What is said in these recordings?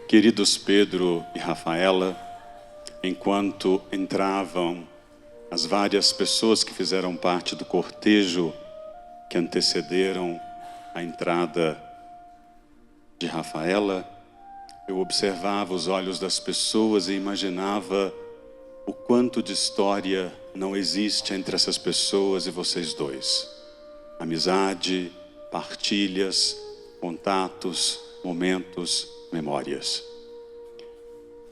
Queridos Pedro e Rafaela, enquanto entravam as várias pessoas que fizeram parte do cortejo que antecederam a entrada de Rafaela, eu observava os olhos das pessoas e imaginava o quanto de história não existe entre essas pessoas e vocês dois. Amizade, partilhas, contatos, momentos, memórias.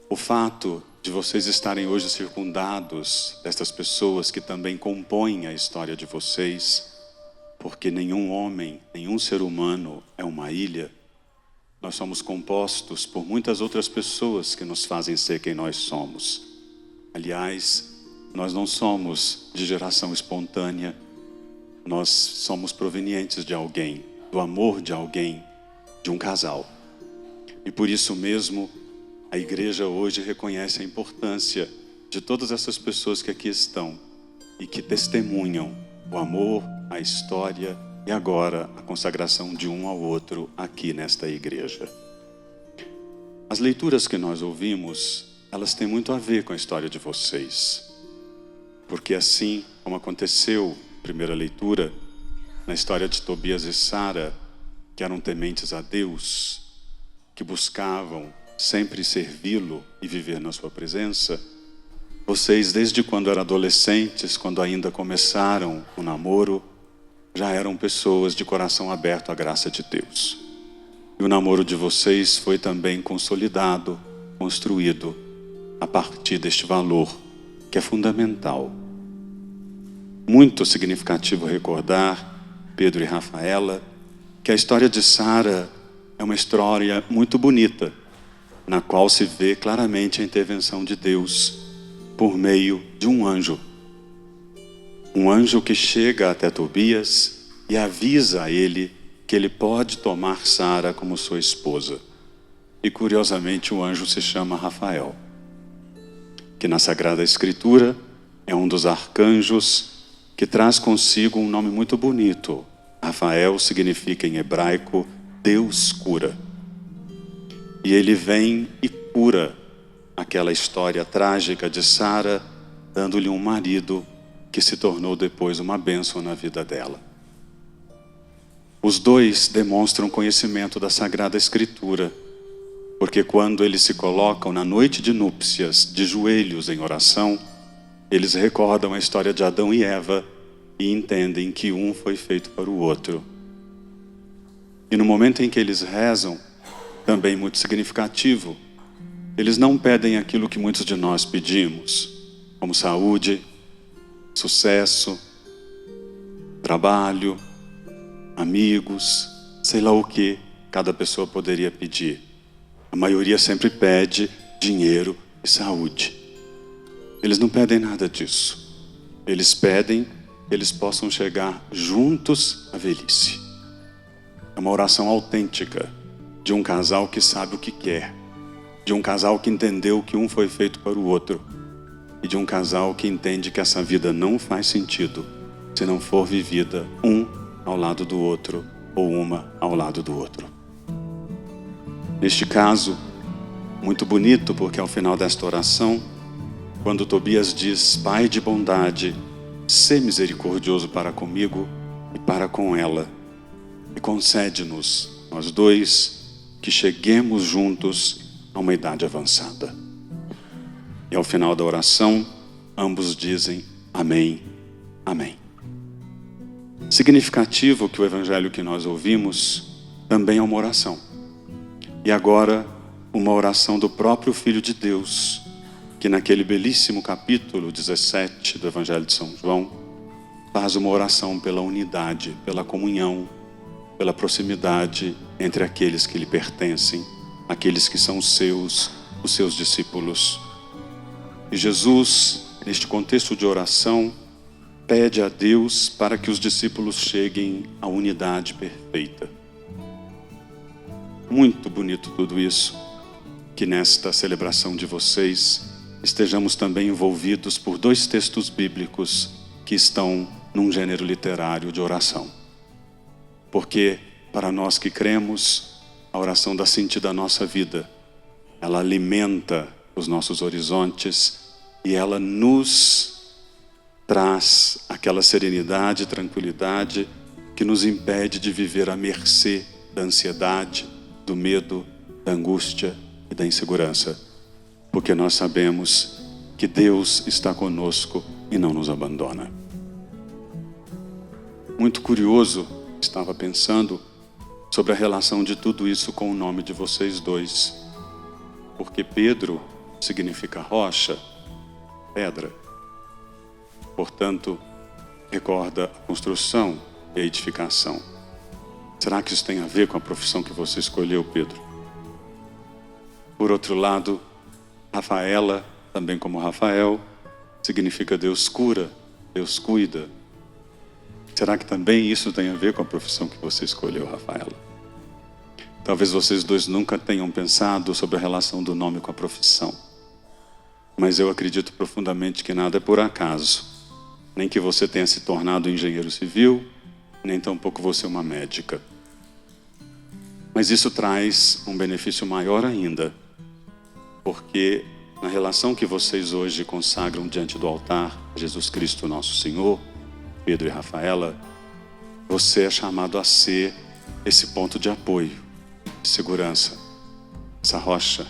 O fato de vocês estarem hoje circundados destas pessoas que também compõem a história de vocês, porque nenhum homem, nenhum ser humano é uma ilha, nós somos compostos por muitas outras pessoas que nos fazem ser quem nós somos. Aliás, nós não somos de geração espontânea, nós somos provenientes de alguém, do amor de alguém, de um casal. E por isso mesmo, a igreja hoje reconhece a importância de todas essas pessoas que aqui estão e que testemunham o amor, a história e agora a consagração de um ao outro aqui nesta igreja. As leituras que nós ouvimos, elas têm muito a ver com a história de vocês. Porque assim como aconteceu, primeira leitura, na história de Tobias e Sara, que eram tementes a Deus, que buscavam sempre servi-lo e viver na sua presença, vocês, desde quando eram adolescentes, quando ainda começaram o namoro, já eram pessoas de coração aberto à graça de Deus. E o namoro de vocês foi também consolidado, construído a partir deste valor, que é fundamental. Muito significativo recordar, Pedro e Rafaela, que a história de Sara é uma história muito bonita, na qual se vê claramente a intervenção de Deus por meio de um anjo. Um anjo que chega até Tobias e avisa a ele que ele pode tomar Sara como sua esposa. E curiosamente o anjo se chama Rafael, que na Sagrada Escritura é um dos arcanjos que traz consigo um nome muito bonito. Rafael significa em hebraico Deus cura. E ele vem e cura aquela história trágica de Sara, dando-lhe um marido que se tornou depois uma bênção na vida dela. Os dois demonstram conhecimento da Sagrada Escritura, porque quando eles se colocam na noite de núpcias, de joelhos em oração, eles recordam a história de Adão e Eva e entendem que um foi feito para o outro. E no momento em que eles rezam, também muito significativo, eles não pedem aquilo que muitos de nós pedimos, como saúde, sucesso, trabalho, amigos, sei lá o que cada pessoa poderia pedir. A maioria sempre pede dinheiro e saúde. Eles não pedem nada disso. Eles pedem que eles possam chegar juntos à velhice. É uma oração autêntica de um casal que sabe o que quer, de um casal que entendeu que um foi feito para o outro e de um casal que entende que essa vida não faz sentido se não for vivida um ao lado do outro ou uma ao lado do outro. Neste caso, muito bonito, porque ao final desta oração, quando Tobias diz: Pai de bondade, sê misericordioso para comigo e para com ela, e concede-nos, nós dois, que cheguemos juntos a uma idade avançada. E ao final da oração, ambos dizem amém, amém. Significativo que o evangelho que nós ouvimos também é uma oração. E agora, uma oração do próprio Filho de Deus, que naquele belíssimo capítulo 17 do Evangelho de São João, faz uma oração pela unidade, pela comunhão, pela proximidade entre aqueles que lhe pertencem, aqueles que são os seus discípulos. E Jesus, neste contexto de oração, pede a Deus para que os discípulos cheguem à unidade perfeita. Muito bonito tudo isso, que nesta celebração de vocês estejamos também envolvidos por dois textos bíblicos que estão num gênero literário de oração. Porque para nós que cremos, a oração dá sentido à nossa vida. ela alimenta os nossos horizontes e ela nos traz aquela serenidade e tranquilidade que nos impede de viver à mercê da ansiedade, do medo, da angústia e da insegurança, porque nós sabemos que Deus está conosco e não nos abandona. Muito curioso, estava pensando sobre a relação de tudo isso com o nome de vocês dois, porque Pedro significa rocha, pedra, portanto, recorda a construção e a edificação. Será que isso tem a ver com a profissão que você escolheu, Pedro? Por outro lado, Rafaela, também como Rafael, significa Deus cura, Deus cuida. Será que também isso tem a ver com a profissão que você escolheu, Rafaela? Talvez vocês dois nunca tenham pensado sobre a relação do nome com a profissão. Mas eu acredito profundamente que nada é por acaso. Nem que você tenha se tornado engenheiro civil, nem tampouco você uma médica. Mas isso traz um benefício maior ainda, porque na relação que vocês hoje consagram diante do altar, Jesus Cristo nosso Senhor, Pedro e Rafaela, você é chamado a ser esse ponto de apoio, de segurança, essa rocha.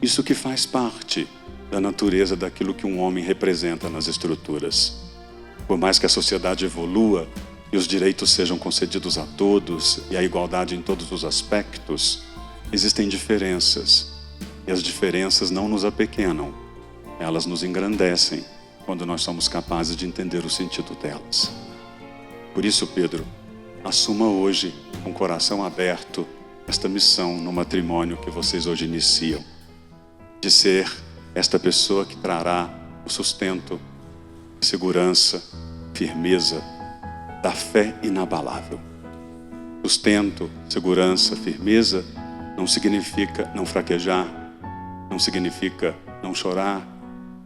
Isso que faz parte da natureza daquilo que um homem representa nas estruturas. Por mais que a sociedade evolua e os direitos sejam concedidos a todos e a igualdade em todos os aspectos, existem diferenças. E as diferenças não nos apequenam, elas nos engrandecem quando nós somos capazes de entender o sentido delas. Por isso, Pedro, assuma hoje, com o coração aberto, esta missão no matrimônio que vocês hoje iniciam, de ser esta pessoa que trará o sustento, segurança, firmeza, da fé inabalável. Sustento, segurança, firmeza não significa não fraquejar, não significa não chorar,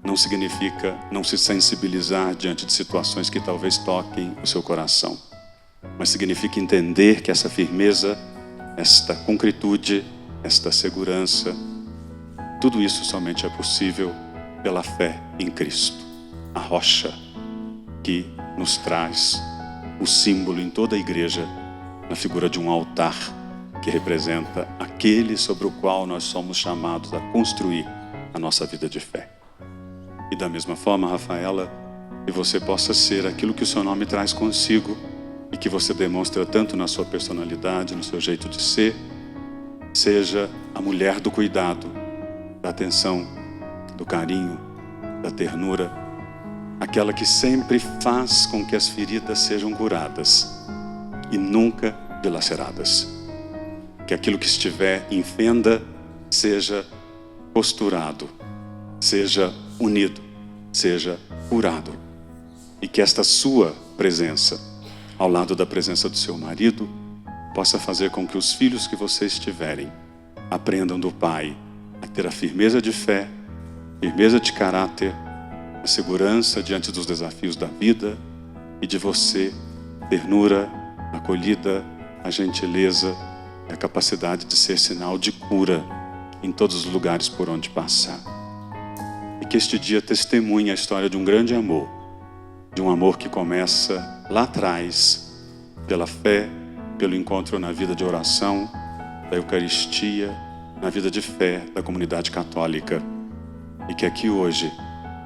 não significa não se sensibilizar diante de situações que talvez toquem o seu coração, mas significa entender que essa firmeza, esta concretude, esta segurança, tudo isso somente é possível pela fé em Cristo, a rocha que nos traz o símbolo em toda a igreja, na figura de um altar que representa aquele sobre o qual nós somos chamados a construir a nossa vida de fé. E da mesma forma, Rafaela, que você possa ser aquilo que o seu nome traz consigo e que você demonstra tanto na sua personalidade, no seu jeito de ser, seja a mulher do cuidado, da atenção, do carinho, da ternura, aquela que sempre faz com que as feridas sejam curadas e nunca dilaceradas. Que aquilo que estiver em fenda seja costurado, seja unido, seja curado. E que esta sua presença, ao lado da presença do seu marido, possa fazer com que os filhos que vocês tiverem aprendam do Pai a ter a firmeza de fé, firmeza de caráter, a segurança diante dos desafios da vida e de você, ternura, acolhida, a gentileza, a capacidade de ser sinal de cura em todos os lugares por onde passar. E que este dia testemunhe a história de um grande amor, de um amor que começa lá atrás, pela fé, pelo encontro na vida de oração, da Eucaristia, na vida de fé da comunidade católica. E que aqui hoje,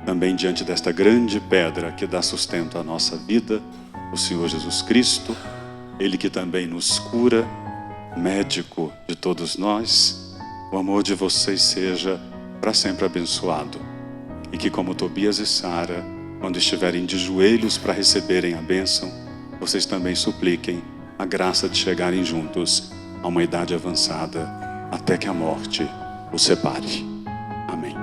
também diante desta grande pedra que dá sustento à nossa vida, o Senhor Jesus Cristo, Ele que também nos cura, médico de todos nós, o amor de vocês seja para sempre abençoado. E que, como Tobias e Sara, quando estiverem de joelhos para receberem a bênção, vocês também supliquem a graça de chegarem juntos a uma idade avançada, até que a morte os separe. Amém.